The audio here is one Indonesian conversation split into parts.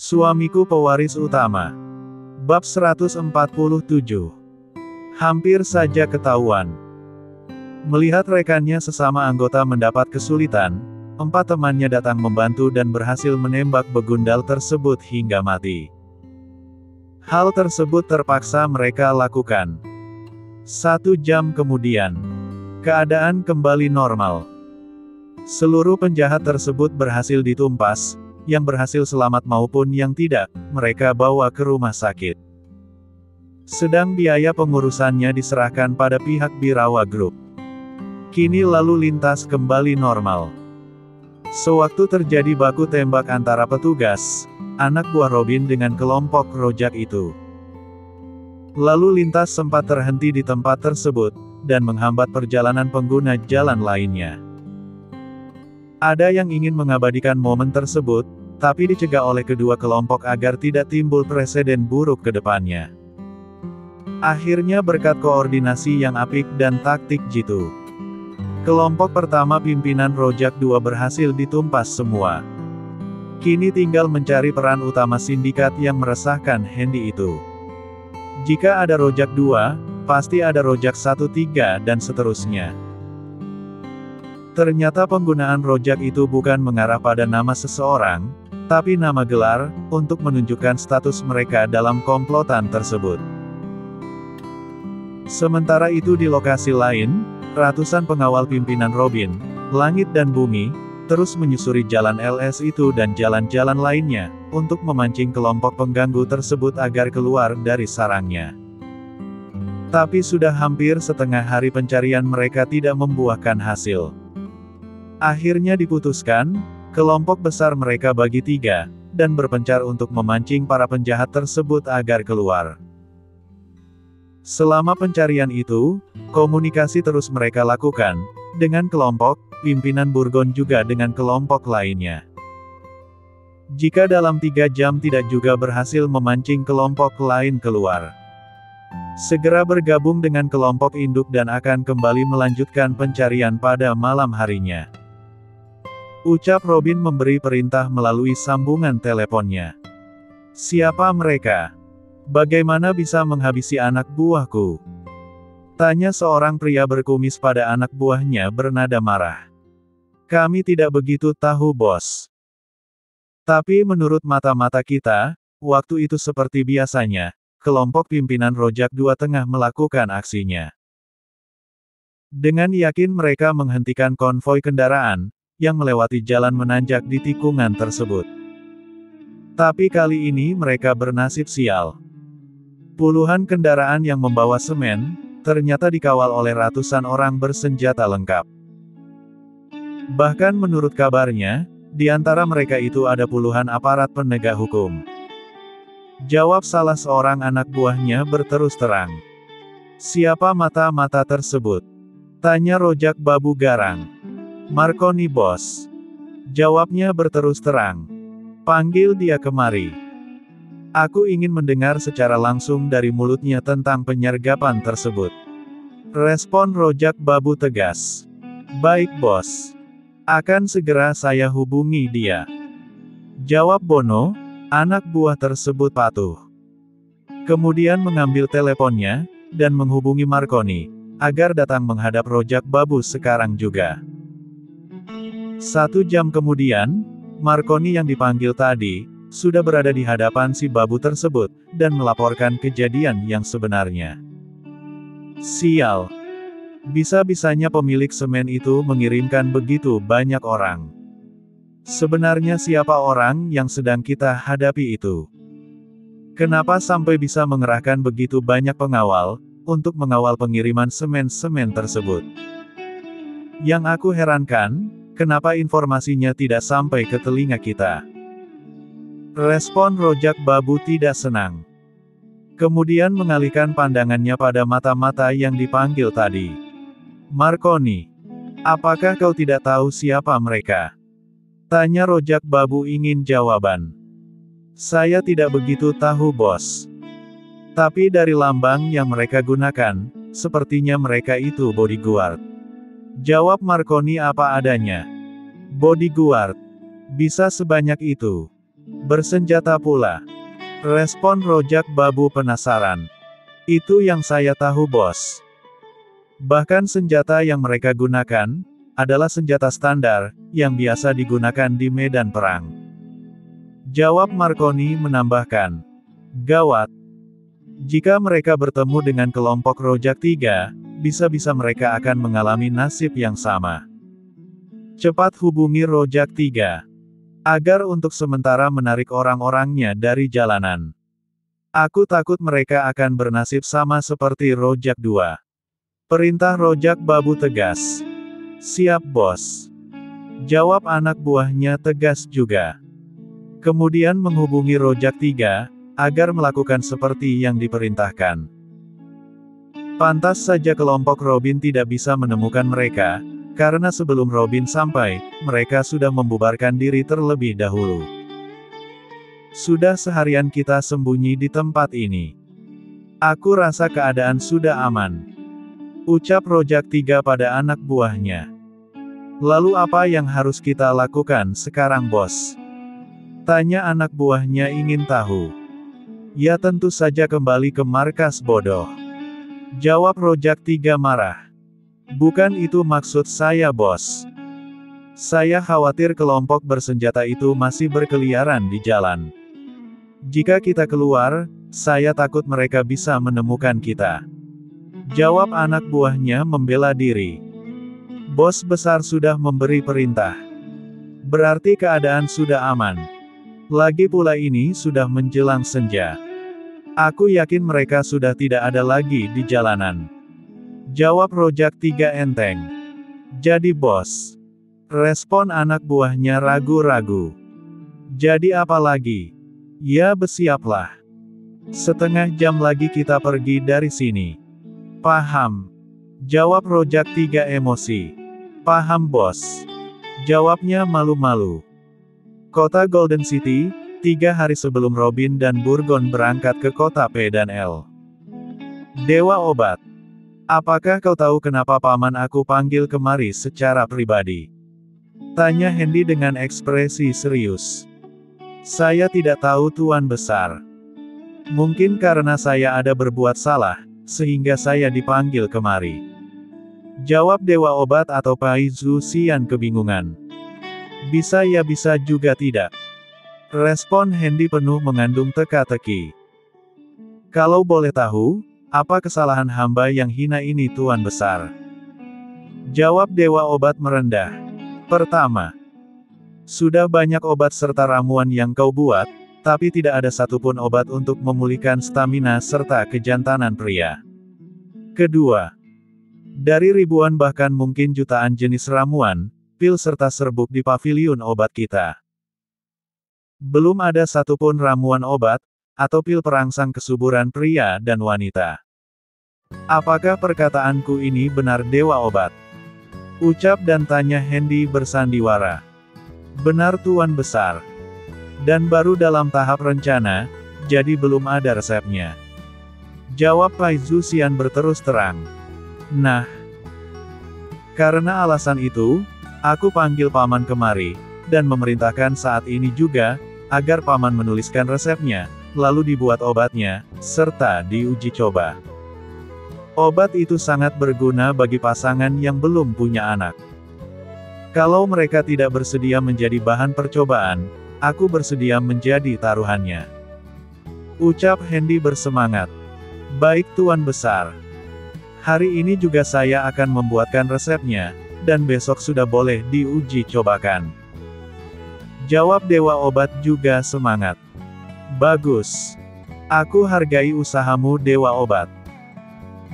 Suamiku pewaris utama. Bab 147. Hampir saja ketahuan. Melihat rekannya sesama anggota mendapat kesulitan, 4 temannya datang membantu dan berhasil menembak begundal tersebut hingga mati. Hal tersebut terpaksa mereka lakukan. 1 jam kemudian, keadaan kembali normal. Seluruh penjahat tersebut berhasil ditumpas, yang berhasil selamat maupun yang tidak, mereka bawa ke rumah sakit. Sedang biaya pengurusannya diserahkan pada pihak Birawa Group. Kini lalu lintas kembali normal. Sewaktu terjadi baku tembak antara petugas, anak buah Robin dengan kelompok rojak itu. Lalu lintas sempat terhenti di tempat tersebut, dan menghambat perjalanan pengguna jalan lainnya. Ada yang ingin mengabadikan momen tersebut, tapi dicegah oleh kedua kelompok agar tidak timbul preseden buruk ke depannya. Akhirnya berkat koordinasi yang apik dan taktik jitu, kelompok pertama pimpinan Rojak 2 berhasil ditumpas semua. Kini tinggal mencari peran utama sindikat yang meresahkan Hendy itu. Jika ada Rojak 2, pasti ada Rojak 1, 3, dan seterusnya. Ternyata penggunaan rojak itu bukan mengarah pada nama seseorang, tapi nama gelar, untuk menunjukkan status mereka dalam komplotan tersebut. Sementara itu di lokasi lain, ratusan pengawal pimpinan Robin, Langit dan Bumi, terus menyusuri jalan LS itu dan jalan-jalan lainnya, untuk memancing kelompok pengganggu tersebut agar keluar dari sarangnya. Tapi sudah hampir setengah hari pencarian mereka tidak membuahkan hasil. Akhirnya diputuskan, kelompok besar mereka bagi 3, dan berpencar untuk memancing para penjahat tersebut agar keluar. Selama pencarian itu, komunikasi terus mereka lakukan, dengan kelompok, pimpinan Burgon juga dengan kelompok lainnya. Jika dalam 3 jam tidak juga berhasil memancing kelompok lain keluar, segera bergabung dengan kelompok induk dan akan kembali melanjutkan pencarian pada malam harinya. Ucap Robin memberi perintah melalui sambungan teleponnya. Siapa mereka? Bagaimana bisa menghabisi anak buahku? Tanya seorang pria berkumis pada anak buahnya bernada marah. Kami tidak begitu tahu, bos. Tapi menurut mata-mata kita, waktu itu seperti biasanya, kelompok pimpinan Rojak 2 tengah melakukan aksinya. Dengan yakin mereka menghentikan konvoi kendaraan, yang melewati jalan menanjak di tikungan tersebut. Tapi kali ini mereka bernasib sial. Puluhan kendaraan yang membawa semen, ternyata dikawal oleh ratusan orang bersenjata lengkap. Bahkan menurut kabarnya, di antara mereka itu ada puluhan aparat penegak hukum. Jawab salah seorang anak buahnya berterus terang. Siapa mata-mata tersebut? Tanya Rojak Babu Garang. Marconi, bos. Jawabnya berterus terang. Panggil dia kemari. Aku ingin mendengar secara langsung dari mulutnya tentang penyergapan tersebut. Respon Rojak Babu tegas. Baik, bos. Akan segera saya hubungi dia. Jawab Bono, anak buah tersebut patuh. Kemudian mengambil teleponnya, dan menghubungi Marconi, agar datang menghadap Rojak Babu sekarang juga. 1 jam kemudian, Marconi yang dipanggil tadi, sudah berada di hadapan si babu tersebut, dan melaporkan kejadian yang sebenarnya. Sial. Bisa-bisanya pemilik semen itu mengirimkan begitu banyak orang. Sebenarnya siapa orang yang sedang kita hadapi itu? Kenapa sampai bisa mengerahkan begitu banyak pengawal, untuk mengawal pengiriman semen-semen tersebut? Yang aku herankan, kenapa informasinya tidak sampai ke telinga kita? Respon Rojak Babu tidak senang. Kemudian mengalihkan pandangannya pada mata-mata yang dipanggil tadi. Marconi, apakah kau tidak tahu siapa mereka? Tanya Rojak Babu ingin jawaban. Saya tidak begitu tahu, bos. Tapi dari lambang yang mereka gunakan, sepertinya mereka itu bodyguard. Jawab Marconi apa adanya. Bodyguard. Bisa sebanyak itu. Bersenjata pula. Respon Rojak Babu penasaran. Itu yang saya tahu bos. Bahkan senjata yang mereka gunakan, adalah senjata standar, yang biasa digunakan di medan perang. Jawab Marconi menambahkan. Gawat. Jika mereka bertemu dengan kelompok Rojak 3, bisa-bisa mereka akan mengalami nasib yang sama. Cepat hubungi Rojak 3. Agar untuk sementara menarik orang-orangnya dari jalanan. Aku takut mereka akan bernasib sama seperti Rojak 2. Perintah Rojak Babu tegas. Siap bos. Jawab anak buahnya tegas juga. Kemudian menghubungi Rojak 3, agar melakukan seperti yang diperintahkan. Pantas saja kelompok Robin tidak bisa menemukan mereka, karena sebelum Robin sampai, mereka sudah membubarkan diri terlebih dahulu. Sudah seharian kita sembunyi di tempat ini. Aku rasa keadaan sudah aman. Ucap Rojak 3 pada anak buahnya. Lalu apa yang harus kita lakukan sekarang bos? Tanya anak buahnya ingin tahu. Ya tentu saja kembali ke markas bodoh. Jawab Rojak 3 marah. Bukan itu maksud saya bos. Saya khawatir kelompok bersenjata itu masih berkeliaran di jalan. Jika kita keluar, saya takut mereka bisa menemukan kita. Jawab anak buahnya membela diri. Bos besar sudah memberi perintah. Berarti keadaan sudah aman. Lagi pula ini sudah menjelang senja. Aku yakin mereka sudah tidak ada lagi di jalanan. Jawab Rojak 3 enteng. Jadi bos. Respon anak buahnya ragu-ragu. Jadi apa lagi? Ya bersiaplah. Setengah jam lagi kita pergi dari sini. Paham. Jawab Rojak 3 emosi. Paham bos. Jawabnya malu-malu. Kota Golden City, 3 hari sebelum Robin dan Burgon berangkat ke kota P dan L. Dewa Obat. Apakah kau tahu kenapa paman aku panggil kemari secara pribadi? Tanya Hendy dengan ekspresi serius. Saya tidak tahu Tuan Besar. Mungkin karena saya ada berbuat salah, sehingga saya dipanggil kemari. Jawab Dewa Obat atau Pai Zhu Xian kebingungan. Bisa ya bisa juga tidak. Respon Hendy penuh mengandung teka-teki. Kalau boleh tahu, apa kesalahan hamba yang hina ini Tuan Besar? Jawab Dewa Obat merendah. Pertama, sudah banyak obat serta ramuan yang kau buat, tapi tidak ada satupun obat untuk memulihkan stamina serta kejantanan pria. Kedua, dari ribuan bahkan mungkin jutaan jenis ramuan, pil serta serbuk di paviliun obat kita. Belum ada satupun ramuan obat, atau pil perangsang kesuburan pria dan wanita. Apakah perkataanku ini benar Dewa Obat? Ucap dan tanya Hendy bersandiwara. Benar Tuan Besar. Dan baru dalam tahap rencana, jadi belum ada resepnya. Jawab Pai Zhu Xian berterus terang. Nah, karena alasan itu, aku panggil paman kemari, dan memerintahkan saat ini juga, agar paman menuliskan resepnya, lalu dibuat obatnya, serta diuji coba. Obat itu sangat berguna bagi pasangan yang belum punya anak. Kalau mereka tidak bersedia menjadi bahan percobaan, aku bersedia menjadi taruhannya. Ucap Hendy bersemangat. Baik Tuan Besar. Hari ini juga saya akan membuatkan resepnya, dan besok sudah boleh diuji cobakan. Jawab Dewa Obat juga semangat. Bagus. Aku hargai usahamu Dewa Obat.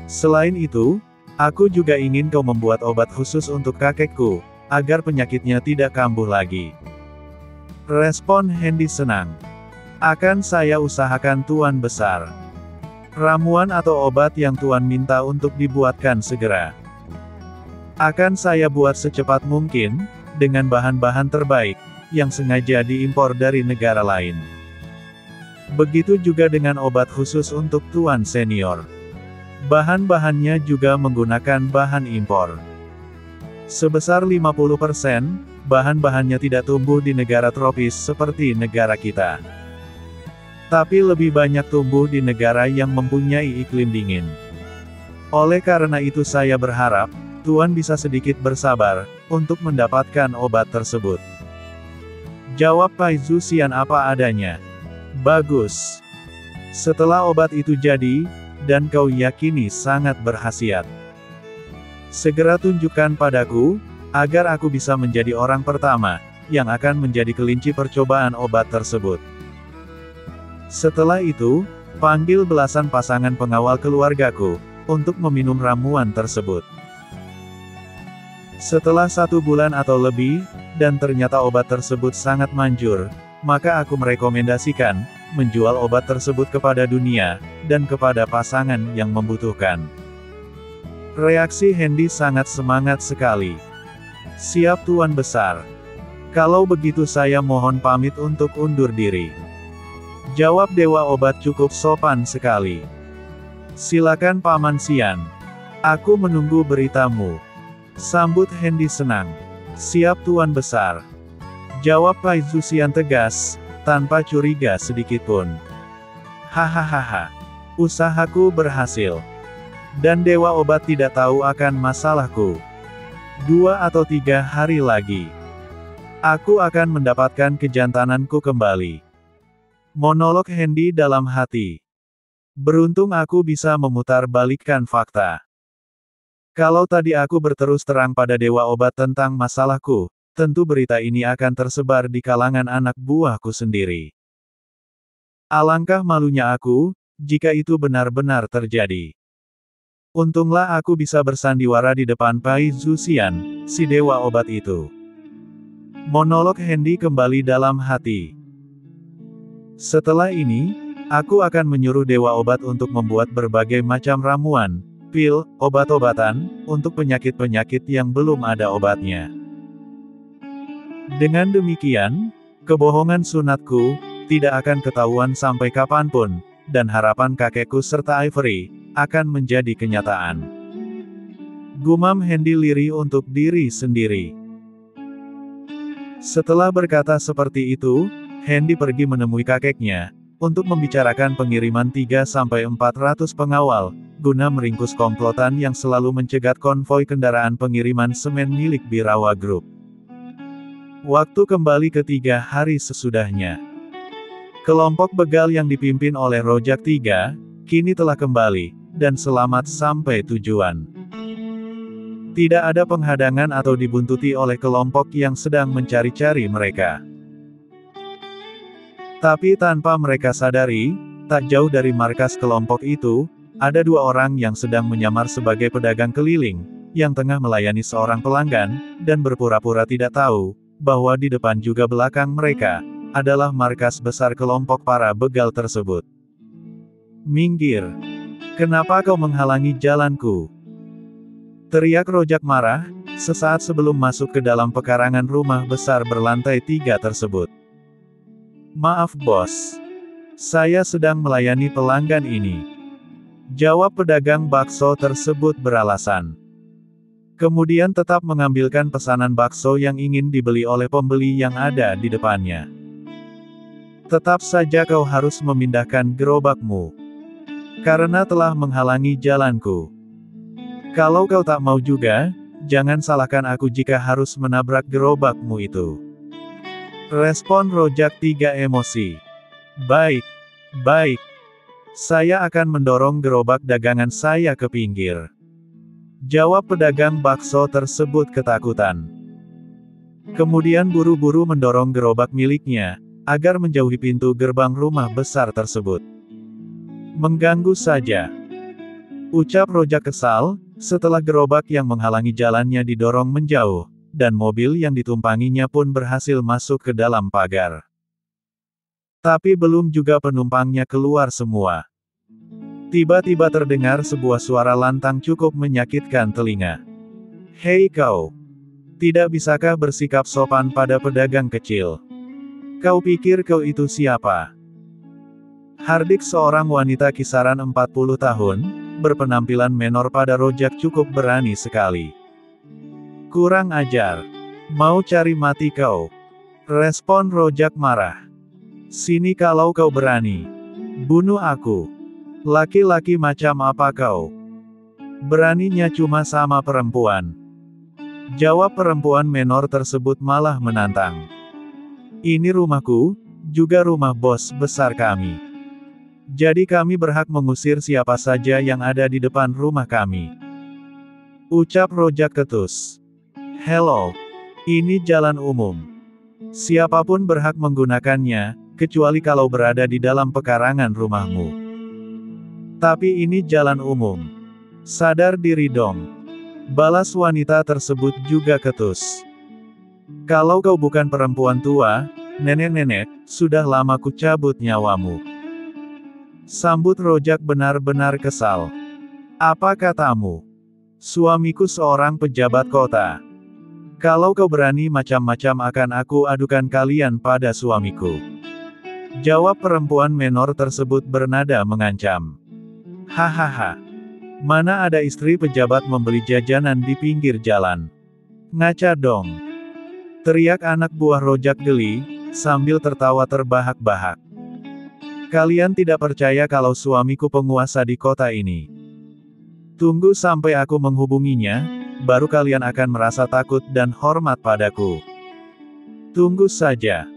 Selain itu, aku juga ingin kau membuat obat khusus untuk kakekku, agar penyakitnya tidak kambuh lagi. Respon Hendy senang. Akan saya usahakan Tuan Besar. Ramuan atau obat yang Tuan minta untuk dibuatkan segera. Akan saya buat secepat mungkin, dengan bahan-bahan terbaik, yang sengaja diimpor dari negara lain. Begitu juga dengan obat khusus untuk Tuan Senior. Bahan-bahannya juga menggunakan bahan impor. Sebesar 50%, bahan-bahannya tidak tumbuh di negara tropis seperti negara kita. Tapi lebih banyak tumbuh di negara yang mempunyai iklim dingin. Oleh karena itu saya berharap, Tuan bisa sedikit bersabar, untuk mendapatkan obat tersebut. Jawab Pai Zuxian apa adanya. Bagus. Setelah obat itu jadi, dan kau yakini sangat berkhasiat, segera tunjukkan padaku, agar aku bisa menjadi orang pertama, yang akan menjadi kelinci percobaan obat tersebut. Setelah itu, panggil belasan pasangan pengawal keluargaku, untuk meminum ramuan tersebut. Setelah 1 bulan atau lebih, dan ternyata obat tersebut sangat manjur, maka aku merekomendasikan, menjual obat tersebut kepada dunia, dan kepada pasangan yang membutuhkan. Reaksi Hendy sangat semangat sekali. Siap Tuan Besar. Kalau begitu saya mohon pamit untuk undur diri. Jawab Dewa Obat cukup sopan sekali. Silakan Paman Xian. Aku menunggu beritamu. Sambut Hendy senang. Siap Tuan Besar. Jawab Pai Zuxian tegas, tanpa curiga sedikitpun. Hahaha. Usahaku berhasil. Dan Dewa Obat tidak tahu akan masalahku. 2 atau 3 hari lagi, aku akan mendapatkan kejantananku kembali. Monolog Hendy dalam hati. Beruntung aku bisa memutarbalikkan fakta. Kalau tadi aku berterus terang pada Dewa Obat tentang masalahku, tentu berita ini akan tersebar di kalangan anak buahku sendiri. Alangkah malunya aku, jika itu benar-benar terjadi. Untunglah aku bisa bersandiwara di depan Pai Zuxian, si Dewa Obat itu. Monolog Hendy kembali dalam hati. Setelah ini, aku akan menyuruh Dewa Obat untuk membuat berbagai macam ramuan, pil, obat-obatan, untuk penyakit-penyakit yang belum ada obatnya. Dengan demikian, kebohongan sunatku, tidak akan ketahuan sampai kapanpun, dan harapan kakekku serta Ivory, akan menjadi kenyataan. Gumam Hendy lirih untuk diri sendiri. Setelah berkata seperti itu, Hendy pergi menemui kakeknya, untuk membicarakan pengiriman 3-400 pengawal, guna meringkus komplotan yang selalu mencegat konvoi kendaraan pengiriman semen milik Birawa Group. Waktu kembali ke 3 hari sesudahnya. Kelompok begal yang dipimpin oleh Rojak III, kini telah kembali, dan selamat sampai tujuan. Tidak ada penghadangan atau dibuntuti oleh kelompok yang sedang mencari-cari mereka. Tapi tanpa mereka sadari, tak jauh dari markas kelompok itu, ada 2 orang yang sedang menyamar sebagai pedagang keliling, yang tengah melayani seorang pelanggan, dan berpura-pura tidak tahu, bahwa di depan juga belakang mereka, adalah markas besar kelompok para begal tersebut. Minggir! Kenapa kau menghalangi jalanku? Teriak Rojak marah, sesaat sebelum masuk ke dalam pekarangan rumah besar berlantai 3 tersebut. Maaf bos. Saya sedang melayani pelanggan ini. Jawab pedagang bakso tersebut beralasan. Kemudian tetap mengambilkan pesanan bakso yang ingin dibeli oleh pembeli yang ada di depannya. Tetap saja kau harus memindahkan gerobakmu. Karena telah menghalangi jalanku. Kalau kau tak mau juga, jangan salahkan aku jika harus menabrak gerobakmu itu. Respon Rojak III emosi. Baik. Baik. Saya akan mendorong gerobak dagangan saya ke pinggir. Jawab pedagang bakso tersebut ketakutan. Kemudian buru-buru mendorong gerobak miliknya, agar menjauhi pintu gerbang rumah besar tersebut. Mengganggu saja. Ucap Rojak kesal, setelah gerobak yang menghalangi jalannya didorong menjauh, dan mobil yang ditumpanginya pun berhasil masuk ke dalam pagar. Tapi belum juga penumpangnya keluar semua. Tiba-tiba terdengar sebuah suara lantang cukup menyakitkan telinga. Hei kau! Tidak bisakah bersikap sopan pada pedagang kecil? Kau pikir kau itu siapa? Hardik seorang wanita kisaran 40 tahun, berpenampilan menor pada Rojak cukup berani sekali. Kurang ajar. Mau cari mati kau? Respon Rojak marah. Sini kalau kau berani. Bunuh aku. Laki-laki macam apa kau? Beraninya cuma sama perempuan. Jawab perempuan menor tersebut malah menantang. Ini rumahku, juga rumah bos besar kami. Jadi kami berhak mengusir siapa saja yang ada di depan rumah kami. Ucap Rojak ketus. Hello. Ini jalan umum. Siapapun berhak menggunakannya, kecuali kalau berada di dalam pekarangan rumahmu. Tapi ini jalan umum. Sadar diri dong. Balas wanita tersebut juga ketus. Kalau kau bukan perempuan tua, nenek-nenek, sudah lama ku cabut nyawamu. Sambut Rojak benar-benar kesal. Apa katamu? Suamiku seorang pejabat kota. Kalau kau berani macam-macam akan aku adukan kalian pada suamiku. Jawab perempuan menor tersebut bernada mengancam. Hahaha. Mana ada istri pejabat membeli jajanan di pinggir jalan? Ngaca dong. Teriak anak buah Rojak geli, sambil tertawa terbahak-bahak. Kalian tidak percaya kalau suamiku penguasa di kota ini. Tunggu sampai aku menghubunginya, baru kalian akan merasa takut dan hormat padaku. Tunggu saja.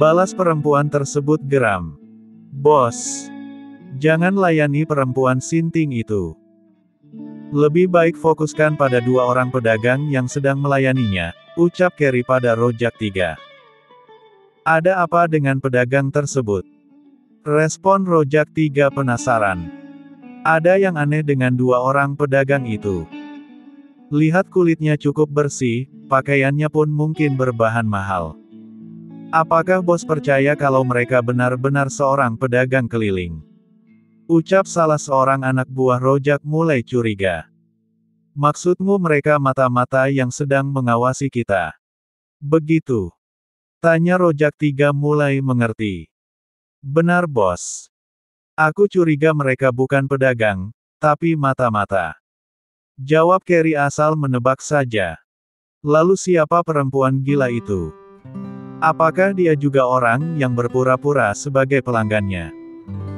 Balas perempuan tersebut geram. Bos. Jangan layani perempuan sinting itu. Lebih baik fokuskan pada dua orang pedagang yang sedang melayaninya, ucap Kerry pada Rojak 3. Ada apa dengan pedagang tersebut? Respon Rojak 3 penasaran. Ada yang aneh dengan dua orang pedagang itu. Lihat kulitnya cukup bersih, pakaiannya pun mungkin berbahan mahal. Apakah bos percaya kalau mereka benar-benar seorang pedagang keliling? Ucap salah seorang anak buah Rojak mulai curiga. Maksudmu mereka mata-mata yang sedang mengawasi kita? Begitu. Tanya Rojak 3 mulai mengerti. Benar bos. Aku curiga mereka bukan pedagang, tapi mata-mata. Jawab Kerry asal menebak saja. Lalu siapa perempuan gila itu? Apakah dia juga orang yang berpura-pura sebagai pelanggannya?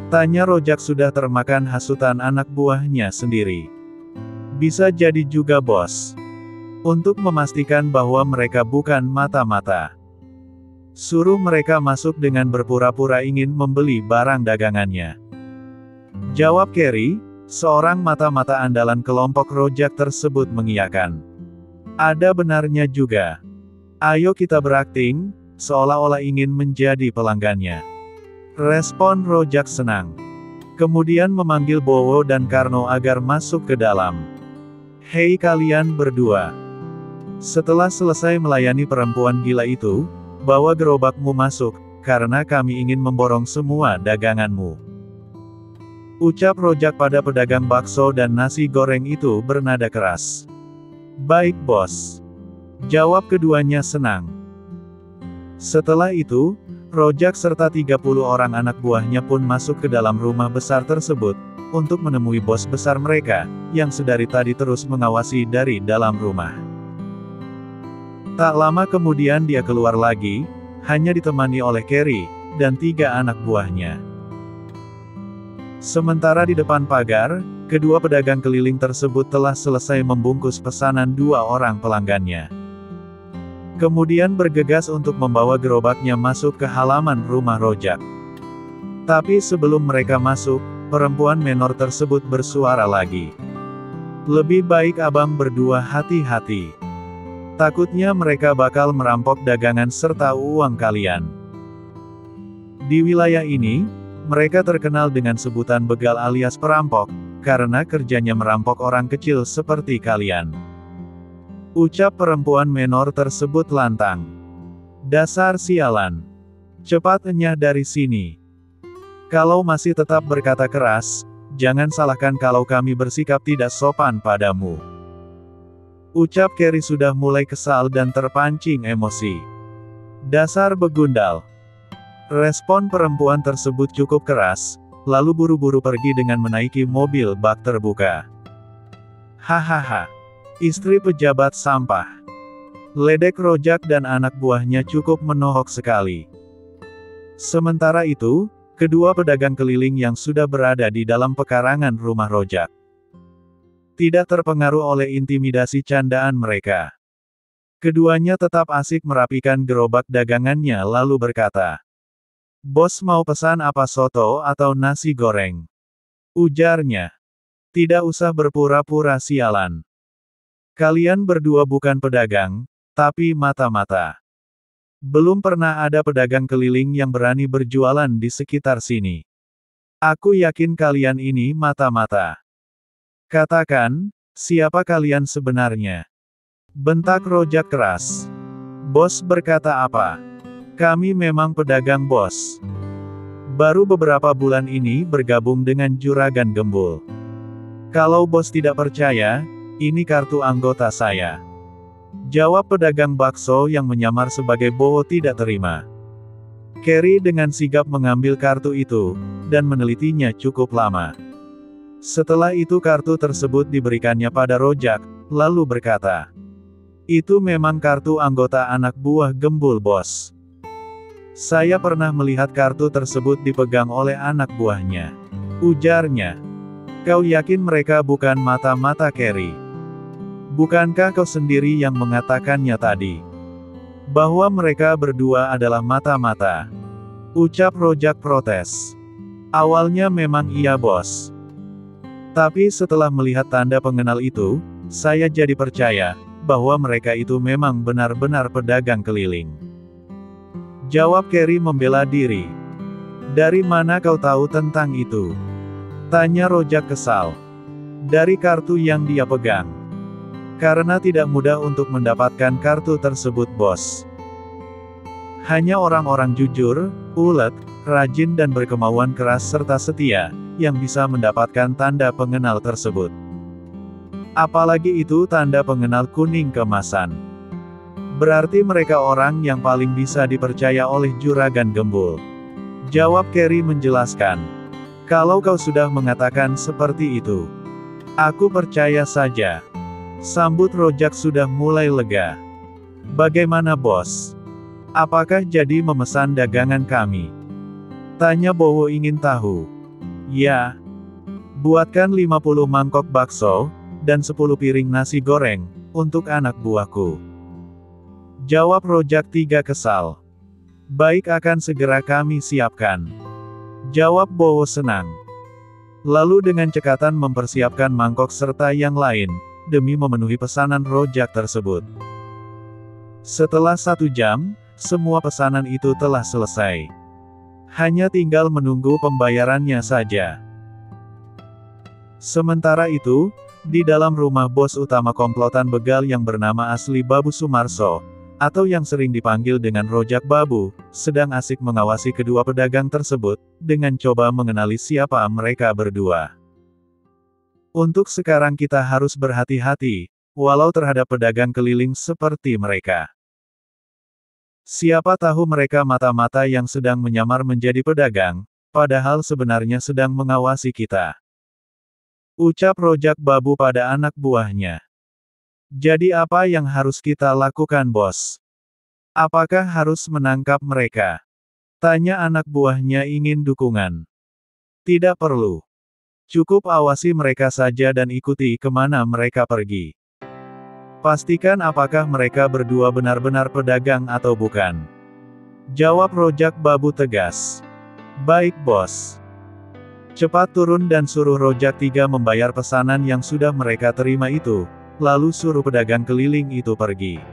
Tanya Rojak sudah termakan hasutan anak buahnya sendiri. Bisa jadi juga bos. Untuk memastikan bahwa mereka bukan mata-mata. Suruh mereka masuk dengan berpura-pura ingin membeli barang dagangannya. Jawab Kerry, seorang mata-mata andalan kelompok Rojak tersebut mengiyakan. Ada benarnya juga. Ayo kita berakting, seolah-olah ingin menjadi pelanggannya. Respon Rojak senang. Kemudian memanggil Bowo dan Karno agar masuk ke dalam. Hei kalian berdua. Setelah selesai melayani perempuan gila itu, bawa gerobakmu masuk, karena kami ingin memborong semua daganganmu. Ucap Rojak pada pedagang bakso dan nasi goreng itu bernada keras. Baik bos. Jawab keduanya senang. Setelah itu, Rojak serta 30 orang anak buahnya pun masuk ke dalam rumah besar tersebut, untuk menemui bos besar mereka, yang sedari tadi terus mengawasi dari dalam rumah. Tak lama kemudian dia keluar lagi, hanya ditemani oleh Kerry, dan 3 anak buahnya. Sementara di depan pagar, kedua pedagang keliling tersebut telah selesai membungkus pesanan 2 orang pelanggannya. Kemudian bergegas untuk membawa gerobaknya masuk ke halaman rumah Rojak. Tapi sebelum mereka masuk, perempuan menor tersebut bersuara lagi. Lebih baik abang berdua hati-hati. Takutnya mereka bakal merampok dagangan serta uang kalian. Di wilayah ini, mereka terkenal dengan sebutan begal alias perampok, karena kerjanya merampok orang kecil seperti kalian. Ucap perempuan menor tersebut lantang. Dasar sialan. Cepat enyah dari sini. Kalau masih tetap berkata keras, jangan salahkan kalau kami bersikap tidak sopan padamu. Ucap Kerry sudah mulai kesal dan terpancing emosi. Dasar begundal. Respon perempuan tersebut cukup keras, lalu buru-buru pergi dengan menaiki mobil bak terbuka. Hahaha. Istri pejabat sampah. Ledek Rojak dan anak buahnya cukup menohok sekali. Sementara itu, kedua pedagang keliling yang sudah berada di dalam pekarangan rumah Rojak tidak terpengaruh oleh intimidasi candaan mereka. Keduanya tetap asik merapikan gerobak dagangannya lalu berkata, "Bos mau pesan apa, soto atau nasi goreng?" Ujarnya. "Tidak usah berpura-pura sialan. Kalian berdua bukan pedagang, tapi mata-mata. Belum pernah ada pedagang keliling yang berani berjualan di sekitar sini. Aku yakin kalian ini mata-mata. Katakan, siapa kalian sebenarnya?" Bentak Rojak keras. Bos berkata apa? "Kami memang pedagang, bos. Baru beberapa bulan ini bergabung dengan Juragan Gembul. Kalau bos tidak percaya, ini kartu anggota saya." Jawab pedagang bakso yang menyamar sebagai Bowo tidak terima. Carrie dengan sigap mengambil kartu itu, dan menelitinya cukup lama. Setelah itu kartu tersebut diberikannya pada Rojak, lalu berkata, "Itu memang kartu anggota anak buah Gembul, bos. Saya pernah melihat kartu tersebut dipegang oleh anak buahnya." Ujarnya. "Kau yakin mereka bukan mata-mata, Carrie? Bukankah kau sendiri yang mengatakannya tadi? Bahwa mereka berdua adalah mata-mata?" Ucap Rojak protes. "Awalnya memang iya, bos. Tapi setelah melihat tanda pengenal itu, saya jadi percaya bahwa mereka itu memang benar-benar pedagang keliling." Jawab Carrie membela diri. "Dari mana kau tahu tentang itu?" Tanya Rojak kesal. "Dari kartu yang dia pegang. Karena tidak mudah untuk mendapatkan kartu tersebut, bos. Hanya orang-orang jujur, ulet, rajin dan berkemauan keras serta setia, yang bisa mendapatkan tanda pengenal tersebut. Apalagi itu tanda pengenal kuning keemasan. Berarti mereka orang yang paling bisa dipercaya oleh Juragan Gembul." Jawab Carrie menjelaskan. "Kalau kau sudah mengatakan seperti itu, aku percaya saja." Sambut Rojak sudah mulai lega. "Bagaimana, bos? Apakah jadi memesan dagangan kami?" Tanya Bowo ingin tahu. "Ya. Buatkan 50 mangkok bakso, dan 10 piring nasi goreng, untuk anak buahku." Jawab Rojak tiga kesal. "Baik, akan segera kami siapkan." Jawab Bowo senang. Lalu dengan cekatan mempersiapkan mangkok serta yang lain, demi memenuhi pesanan Rojak tersebut. Setelah 1 jam, semua pesanan itu telah selesai. Hanya tinggal menunggu pembayarannya saja. Sementara itu, di dalam rumah bos utama komplotan begal yang bernama asli Babu Sumarso, atau yang sering dipanggil dengan Rojak Babu, sedang asik mengawasi kedua pedagang tersebut, dengan coba mengenali siapa mereka berdua. Untuk sekarang kita harus berhati-hati, walau terhadap pedagang keliling seperti mereka. Siapa tahu mereka mata-mata yang sedang menyamar menjadi pedagang, padahal sebenarnya sedang mengawasi kita. Ucap Rojak Babu pada anak buahnya. "Jadi apa yang harus kita lakukan, bos? Apakah harus menangkap mereka?" Tanya anak buahnya ingin dukungan. "Tidak perlu. Cukup awasi mereka saja dan ikuti kemana mereka pergi. Pastikan apakah mereka berdua benar-benar pedagang atau bukan." Jawab Rojak Babu tegas. "Baik, bos. Cepat turun dan suruh Rojak Tiga membayar pesanan yang sudah mereka terima itu, lalu suruh pedagang keliling itu pergi.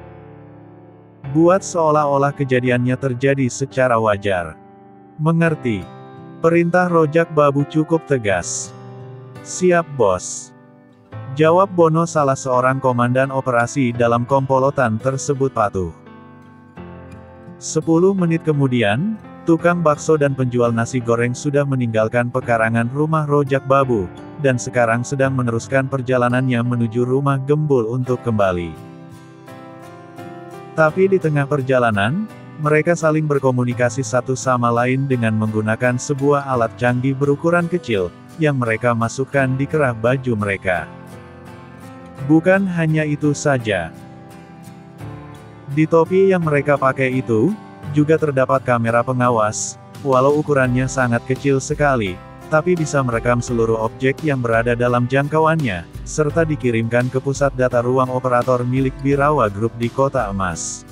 Buat seolah-olah kejadiannya terjadi secara wajar." "Mengerti." Perintah Rojak Babu cukup tegas. "Siap, bos." Jawab Bono, salah seorang komandan operasi dalam komplotan tersebut patuh. 10 menit kemudian, tukang bakso dan penjual nasi goreng sudah meninggalkan pekarangan rumah Rojak Babu, dan sekarang sedang meneruskan perjalanannya menuju rumah Gembul untuk kembali. Tapi di tengah perjalanan, mereka saling berkomunikasi satu sama lain dengan menggunakan sebuah alat canggih berukuran kecil, yang mereka masukkan di kerah baju mereka. Bukan hanya itu saja. Di topi yang mereka pakai itu, juga terdapat kamera pengawas, walau ukurannya sangat kecil sekali, tapi bisa merekam seluruh objek yang berada dalam jangkauannya, serta dikirimkan ke pusat data ruang operator milik Birawa Group di Kota Emas.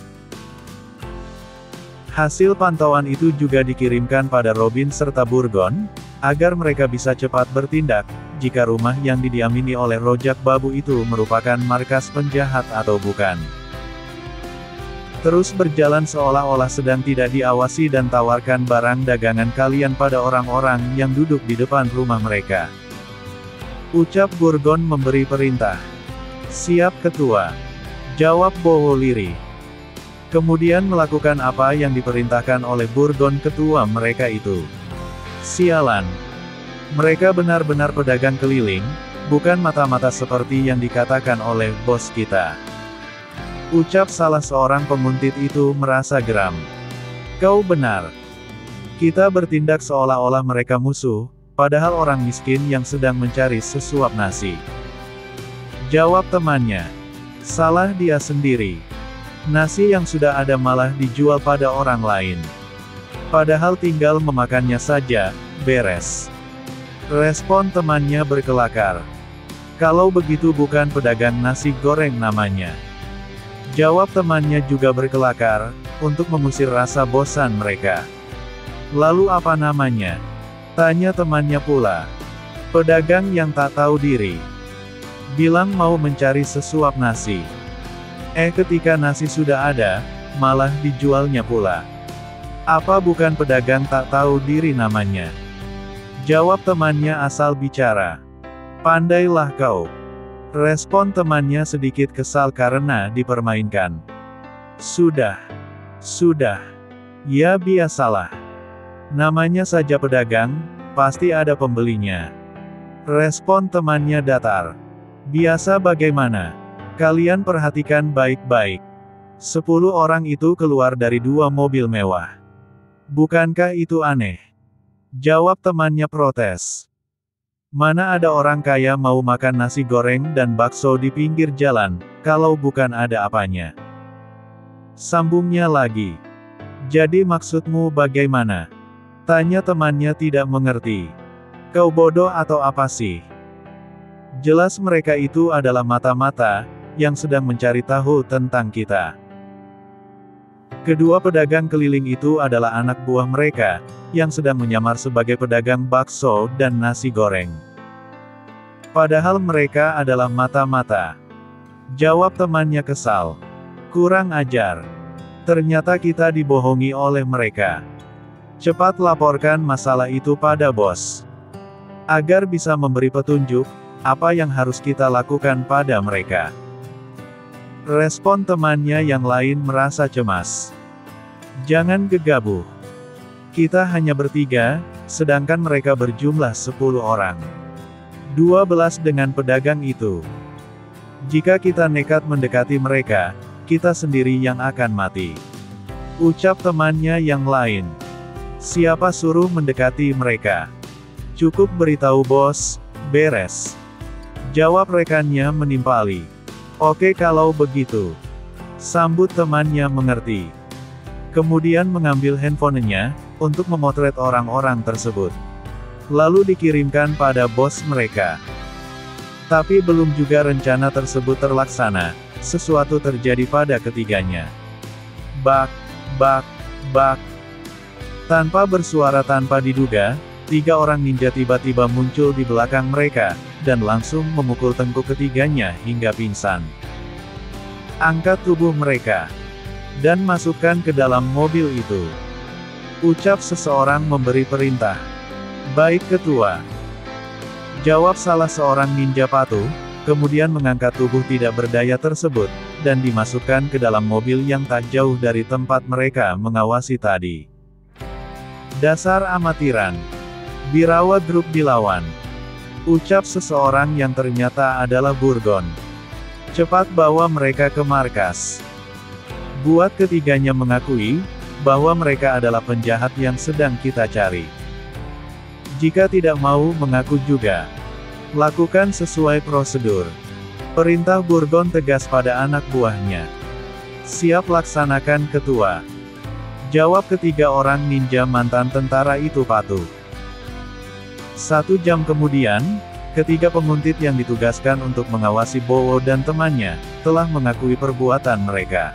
Hasil pantauan itu juga dikirimkan pada Robin serta Burgon, agar mereka bisa cepat bertindak, jika rumah yang didiamini oleh Rojak Babu itu merupakan markas penjahat atau bukan. Terus berjalan seolah-olah sedang tidak diawasi dan tawarkan barang dagangan kalian pada orang-orang yang duduk di depan rumah mereka. Ucap Burgon memberi perintah. Siap ketua. Jawab Bowo Liri. Kemudian melakukan apa yang diperintahkan oleh Burgon ketua mereka itu. Sialan. Mereka benar-benar pedagang keliling, bukan mata-mata seperti yang dikatakan oleh bos kita. Ucap salah seorang penguntit itu merasa geram. Kau benar. Kita bertindak seolah-olah mereka musuh, padahal orang miskin yang sedang mencari sesuap nasi. Jawab temannya. Salah dia sendiri. Nasi yang sudah ada malah dijual pada orang lain. Padahal tinggal memakannya saja, beres. Respon temannya berkelakar. Kalau begitu bukan pedagang nasi goreng namanya. Jawab temannya juga berkelakar, untuk mengusir rasa bosan mereka. Lalu apa namanya? Tanya temannya pula. Pedagang yang tak tahu diri. Bilang mau mencari sesuap nasi. Ketika nasi sudah ada, malah dijualnya pula. Apa bukan pedagang tak tahu diri namanya? Jawab temannya asal bicara. Pandailah kau. Respon temannya sedikit kesal karena dipermainkan. Sudah. Ya biasalah. Namanya saja pedagang, pasti ada pembelinya. Respon temannya datar. Biasa bagaimana? Kalian perhatikan baik-baik. 10 orang itu keluar dari 2 mobil mewah. Bukankah itu aneh? Jawab temannya protes. Mana ada orang kaya mau makan nasi goreng dan bakso di pinggir jalan, kalau bukan ada apanya. Sambungnya lagi. Jadi maksudmu bagaimana? Tanya temannya tidak mengerti. Kau bodoh atau apa sih? Jelas mereka itu adalah mata-mata, yang sedang mencari tahu tentang kita. Kedua pedagang keliling itu adalah anak buah mereka, yang sedang menyamar sebagai pedagang bakso dan nasi goreng. Padahal mereka adalah mata-mata. Jawab temannya kesal. Kurang ajar. Ternyata kita dibohongi oleh mereka. Cepat laporkan masalah itu pada bos. Agar bisa memberi petunjuk, apa yang harus kita lakukan pada mereka. Respon temannya yang lain merasa cemas. Jangan gegabah. Kita hanya bertiga, sedangkan mereka berjumlah 10 orang. 12 dengan pedagang itu. Jika kita nekat mendekati mereka, kita sendiri yang akan mati. Ucap temannya yang lain. Siapa suruh mendekati mereka? Cukup beritahu bos, beres. Jawab rekannya menimpali. Oke kalau begitu. Sambut temannya mengerti. Kemudian mengambil handphonenya, untuk memotret orang-orang tersebut. Lalu dikirimkan pada bos mereka. Tapi belum juga rencana tersebut terlaksana, sesuatu terjadi pada ketiganya. Bak. Tanpa bersuara tanpa diduga, 3 orang ninja tiba-tiba muncul di belakang mereka, dan langsung memukul tengkuk ketiganya hingga pingsan. Angkat tubuh mereka. Dan masukkan ke dalam mobil itu. Ucap seseorang memberi perintah. Baik ketua. Jawab salah seorang ninja patuh, kemudian mengangkat tubuh tidak berdaya tersebut, dan dimasukkan ke dalam mobil yang tak jauh dari tempat mereka mengawasi tadi. Dasar amatiran. Birawa Group dilawan. Ucap seseorang yang ternyata adalah Burgon. Cepat bawa mereka ke markas. Buat ketiganya mengakui, bahwa mereka adalah penjahat yang sedang kita cari. Jika tidak mau mengaku juga, lakukan sesuai prosedur. Perintah Burgon tegas pada anak buahnya. Siap laksanakan ketua. Jawab ketiga orang ninja mantan tentara itu patuh. 1 jam kemudian, ketiga penguntit yang ditugaskan untuk mengawasi Bowo dan temannya, telah mengakui perbuatan mereka.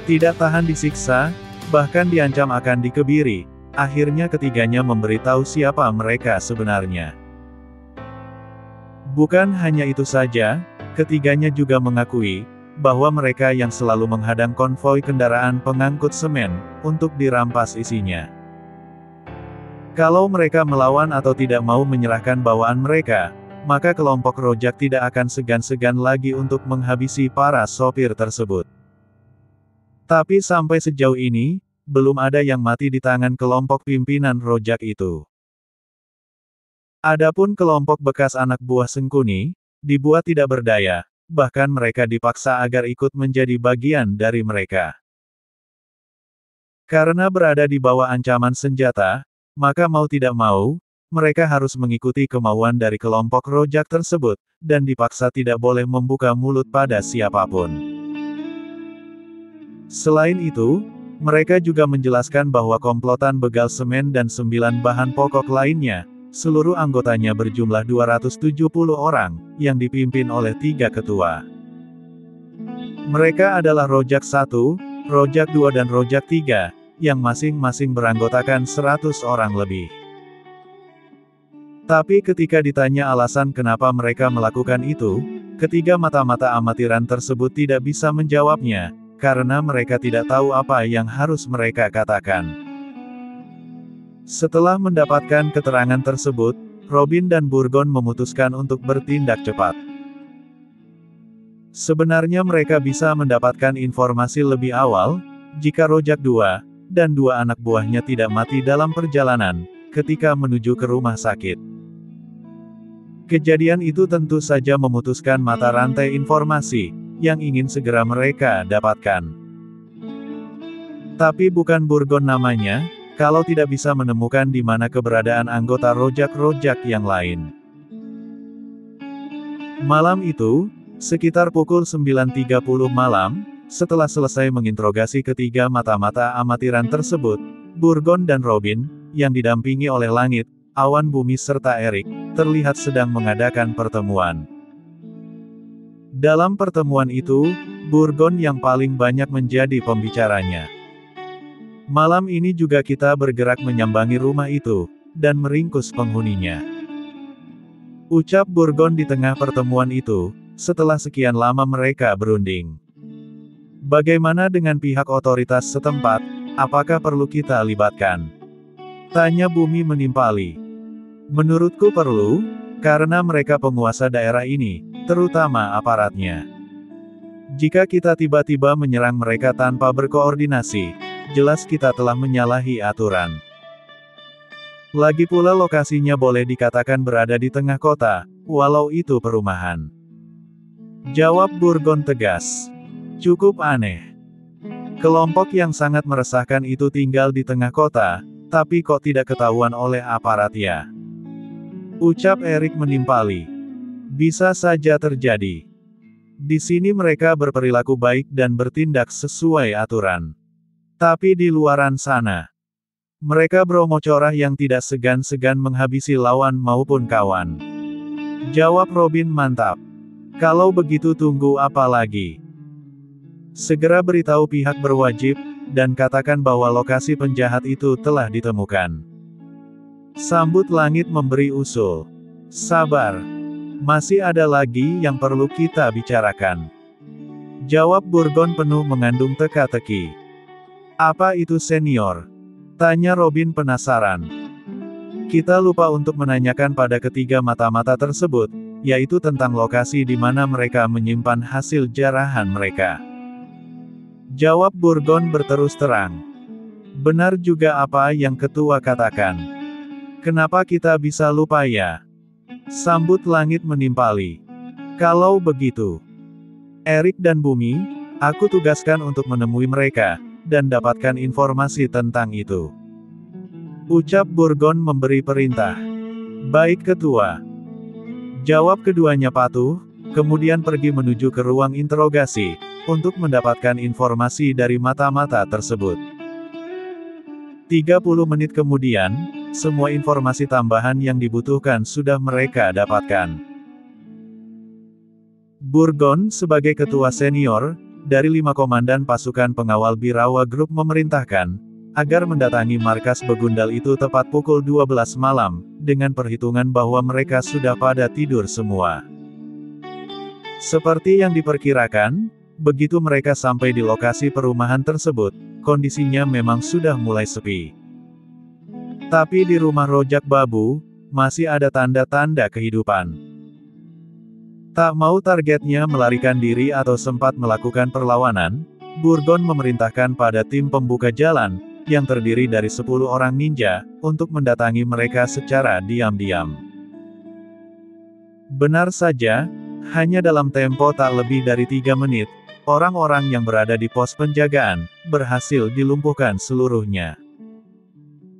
Tidak tahan disiksa, bahkan diancam akan dikebiri, akhirnya ketiganya memberitahu siapa mereka sebenarnya. Bukan hanya itu saja, ketiganya juga mengakui bahwa mereka yang selalu menghadang konvoi kendaraan pengangkut semen untuk dirampas isinya. Kalau mereka melawan atau tidak mau menyerahkan bawaan mereka, maka kelompok rojak tidak akan segan-segan lagi untuk menghabisi para sopir tersebut. Tapi sampai sejauh ini, belum ada yang mati di tangan kelompok pimpinan rojak itu. Adapun kelompok bekas anak buah Sengkuni, dibuat tidak berdaya, bahkan mereka dipaksa agar ikut menjadi bagian dari mereka. Karena berada di bawah ancaman senjata, maka mau tidak mau, mereka harus mengikuti kemauan dari kelompok rojak tersebut, dan dipaksa tidak boleh membuka mulut pada siapapun. Selain itu, mereka juga menjelaskan bahwa komplotan begal semen dan 9 bahan pokok lainnya, seluruh anggotanya berjumlah 270 orang, yang dipimpin oleh 3 ketua. Mereka adalah Rojak 1, Rojak 2 dan Rojak 3, yang masing-masing beranggotakan 100 orang lebih. Tapi ketika ditanya alasan kenapa mereka melakukan itu, ketiga mata-mata amatiran tersebut tidak bisa menjawabnya, karena mereka tidak tahu apa yang harus mereka katakan. Setelah mendapatkan keterangan tersebut, Robin dan Burgon memutuskan untuk bertindak cepat. Sebenarnya mereka bisa mendapatkan informasi lebih awal, jika Rojak 2 dan 2 anak buahnya tidak mati dalam perjalanan, ketika menuju ke rumah sakit. Kejadian itu tentu saja memutuskan mata rantai informasi, yang ingin segera mereka dapatkan. Tapi bukan Burgon namanya, kalau tidak bisa menemukan di mana keberadaan anggota rojak-rojak yang lain. Malam itu, sekitar pukul 9.30 malam, setelah selesai menginterogasi ketiga mata-mata amatiran tersebut, Burgon dan Robin, yang didampingi oleh Langit, Awan Bumi serta Erik, terlihat sedang mengadakan pertemuan. Dalam pertemuan itu, Burgon yang paling banyak menjadi pembicaranya. Malam ini juga kita bergerak menyambangi rumah itu, dan meringkus penghuninya. Ucap Burgon di tengah pertemuan itu, setelah sekian lama mereka berunding. Bagaimana dengan pihak otoritas setempat, apakah perlu kita libatkan? Tanya Bumi menimpali. Menurutku perlu, karena mereka penguasa daerah ini, terutama aparatnya. Jika kita tiba-tiba menyerang mereka tanpa berkoordinasi, jelas kita telah menyalahi aturan. Lagi pula lokasinya boleh dikatakan berada di tengah kota, walau itu perumahan. Jawab Burgon tegas. Cukup aneh. Kelompok yang sangat meresahkan itu tinggal di tengah kota, tapi kok tidak ketahuan oleh aparat ya? Ucap Erik menimpali. Bisa saja terjadi. Di sini mereka berperilaku baik dan bertindak sesuai aturan. Tapi di luaran sana, mereka bromo corah yang tidak segan-segan menghabisi lawan maupun kawan. Jawab Robin mantap. Kalau begitu tunggu apa lagi? Segera beritahu pihak berwajib, dan katakan bahwa lokasi penjahat itu telah ditemukan. Sambut Langit memberi usul. Sabar. Masih ada lagi yang perlu kita bicarakan. Jawab Burgon penuh mengandung teka-teki. Apa itu senior? Tanya Robin penasaran. Kita lupa untuk menanyakan pada ketiga mata-mata tersebut, yaitu tentang lokasi di mana mereka menyimpan hasil jarahan mereka. Jawab Burgon berterus terang. Benar juga apa yang ketua katakan. Kenapa kita bisa lupa ya? Sambut Langit menimpali. Kalau begitu, Erik dan Bumi, aku tugaskan untuk menemui mereka, dan dapatkan informasi tentang itu. Ucap Burgon memberi perintah. Baik ketua. Jawab keduanya patuh, kemudian pergi menuju ke ruang interogasi, untuk mendapatkan informasi dari mata-mata tersebut. 30 menit kemudian, semua informasi tambahan yang dibutuhkan sudah mereka dapatkan. Burgon, sebagai ketua senior, dari 5 komandan pasukan pengawal Birawa Group memerintahkan, agar mendatangi markas begundal itu tepat pukul 12 malam, dengan perhitungan bahwa mereka sudah pada tidur semua. Seperti yang diperkirakan, begitu mereka sampai di lokasi perumahan tersebut, kondisinya memang sudah mulai sepi. Tapi di rumah Rojak Babu, masih ada tanda-tanda kehidupan. Tak mau targetnya melarikan diri atau sempat melakukan perlawanan, Burgon memerintahkan pada tim pembuka jalan, yang terdiri dari 10 orang ninja, untuk mendatangi mereka secara diam-diam. Benar saja, hanya dalam tempo tak lebih dari 3 menit, orang-orang yang berada di pos penjagaan, berhasil dilumpuhkan seluruhnya.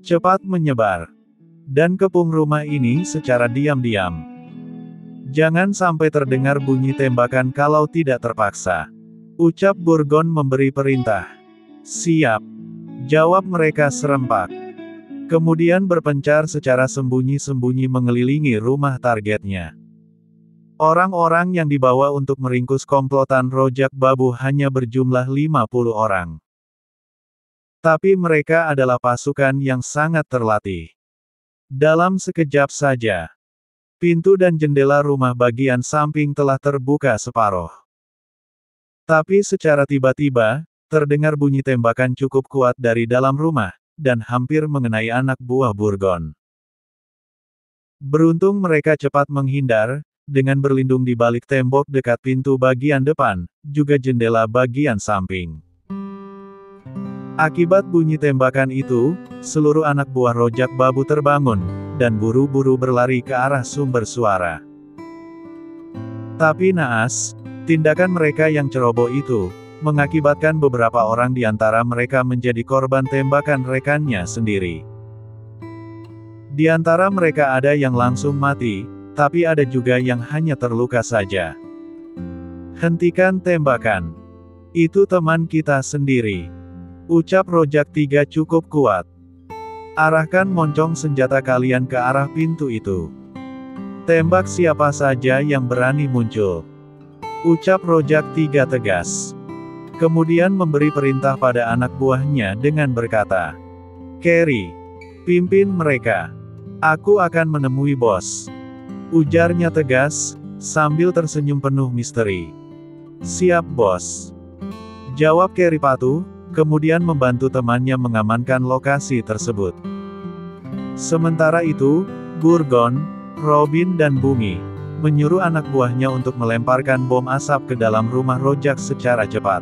Cepat menyebar. Dan kepung rumah ini secara diam-diam. Jangan sampai terdengar bunyi tembakan kalau tidak terpaksa. Ucap Burgon memberi perintah. Siap. Jawab mereka serempak. Kemudian berpencar secara sembunyi-sembunyi mengelilingi rumah targetnya. Orang-orang yang dibawa untuk meringkus komplotan Rojak Babu hanya berjumlah 50 orang. Tapi mereka adalah pasukan yang sangat terlatih. Dalam sekejap saja, pintu dan jendela rumah bagian samping telah terbuka separuh. Tapi secara tiba-tiba, terdengar bunyi tembakan cukup kuat dari dalam rumah, dan hampir mengenai anak buah Burgon. Beruntung mereka cepat menghindar, dengan berlindung di balik tembok dekat pintu bagian depan, juga jendela bagian samping. Akibat bunyi tembakan itu, seluruh anak buah Rojak Babu terbangun, dan buru-buru berlari ke arah sumber suara. Tapi naas, tindakan mereka yang ceroboh itu, mengakibatkan beberapa orang di antara mereka menjadi korban tembakan rekannya sendiri. Di antara mereka ada yang langsung mati, tapi ada juga yang hanya terluka saja. Hentikan tembakan. Itu teman kita sendiri. Ucap Rojak Tiga cukup kuat. Arahkan moncong senjata kalian ke arah pintu itu. Tembak siapa saja yang berani muncul. Ucap Rojak Tiga tegas. Kemudian memberi perintah pada anak buahnya dengan berkata, Carry, pimpin mereka. Aku akan menemui bos. Ujarnya tegas, sambil tersenyum penuh misteri. Siap bos. Jawab Carry patuh, kemudian membantu temannya mengamankan lokasi tersebut. Sementara itu, Burgon, Robin dan Bumi, menyuruh anak buahnya untuk melemparkan bom asap ke dalam rumah Rojak secara cepat.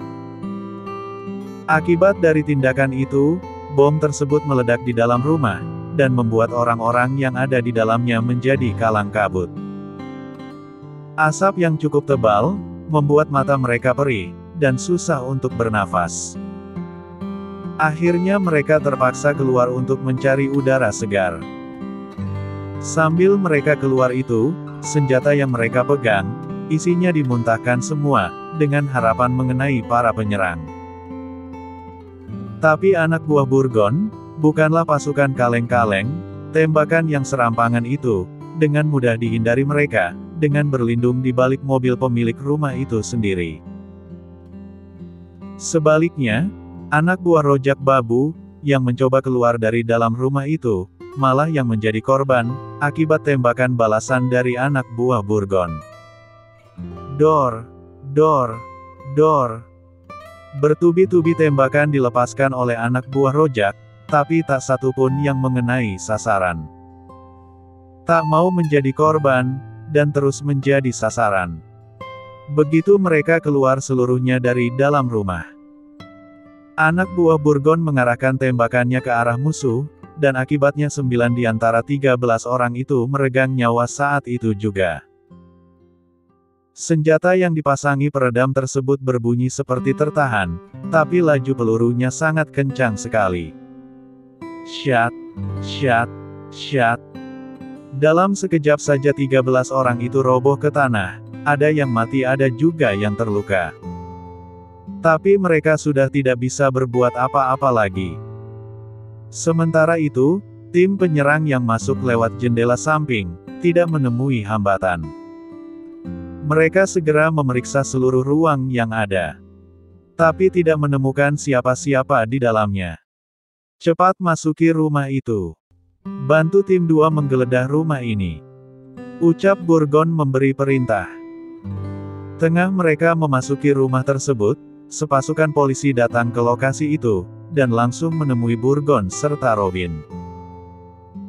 Akibat dari tindakan itu, bom tersebut meledak di dalam rumah, dan membuat orang-orang yang ada di dalamnya menjadi kalang kabut. Asap yang cukup tebal, membuat mata mereka perih, dan susah untuk bernafas. Akhirnya mereka terpaksa keluar untuk mencari udara segar. Sambil mereka keluar itu, senjata yang mereka pegang, isinya dimuntahkan semua, dengan harapan mengenai para penyerang. Tapi anak buah Burgon, bukanlah pasukan kaleng-kaleng, tembakan yang serampangan itu, dengan mudah dihindari mereka, dengan berlindung di balik mobil pemilik rumah itu sendiri. Sebaliknya, anak buah Rojak Babu, yang mencoba keluar dari dalam rumah itu, malah yang menjadi korban, akibat tembakan balasan dari anak buah Burgon. Dor, dor, dor. Bertubi-tubi tembakan dilepaskan oleh anak buah Rojak, tapi tak satu pun yang mengenai sasaran. Tak mau menjadi korban, dan terus menjadi sasaran. Begitu mereka keluar seluruhnya dari dalam rumah. Anak buah Burgon mengarahkan tembakannya ke arah musuh, dan akibatnya 9 di antara 13 orang itu meregang nyawa saat itu juga. Senjata yang dipasangi peredam tersebut berbunyi seperti tertahan, tapi laju pelurunya sangat kencang sekali. Syat, syat, syat. Dalam sekejap saja 13 orang itu roboh ke tanah, ada yang mati ada juga yang terluka. Tapi mereka sudah tidak bisa berbuat apa-apa lagi. Sementara itu, tim penyerang yang masuk lewat jendela samping, tidak menemui hambatan. Mereka segera memeriksa seluruh ruang yang ada. Tapi tidak menemukan siapa-siapa di dalamnya. Cepat masuki rumah itu. Bantu tim 2 menggeledah rumah ini. Ucap Burgon memberi perintah. Tengah mereka memasuki rumah tersebut, sepasukan polisi datang ke lokasi itu, dan langsung menemui Burgon serta Robin.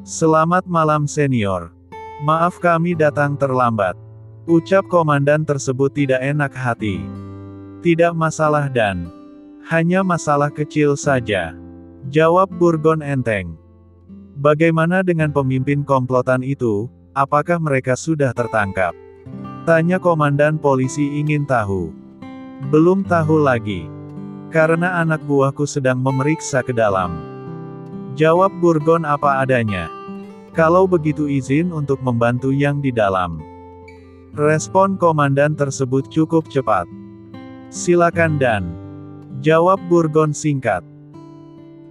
Selamat malam senior. Maaf kami datang terlambat. Ucap komandan tersebut tidak enak hati. Tidak masalah Dan. Hanya masalah kecil saja. Jawab Burgon enteng. Bagaimana dengan pemimpin komplotan itu, apakah mereka sudah tertangkap? Tanya komandan polisi ingin tahu. Belum tahu lagi. Karena anak buahku sedang memeriksa ke dalam. Jawab Burgon apa adanya. Kalau begitu izin untuk membantu yang di dalam. Respon komandan tersebut cukup cepat. Silakan Dan. Jawab Burgon singkat.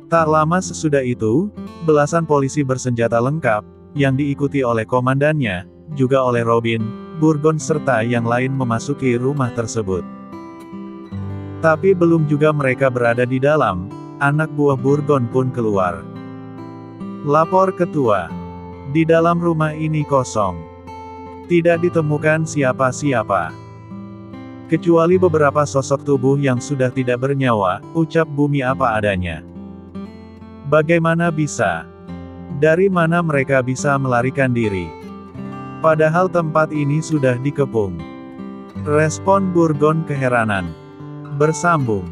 Tak lama sesudah itu, belasan polisi bersenjata lengkap, yang diikuti oleh komandannya, juga oleh Robin, Burgon serta yang lain memasuki rumah tersebut. Tapi belum juga mereka berada di dalam, anak buah Burgon pun keluar. Lapor ketua. Di dalam rumah ini kosong. Tidak ditemukan siapa-siapa. Kecuali beberapa sosok tubuh yang sudah tidak bernyawa, ucap Bumi apa adanya. Bagaimana bisa? Dari mana mereka bisa melarikan diri? Padahal tempat ini sudah dikepung. Respon Burgon keheranan. Bersambung.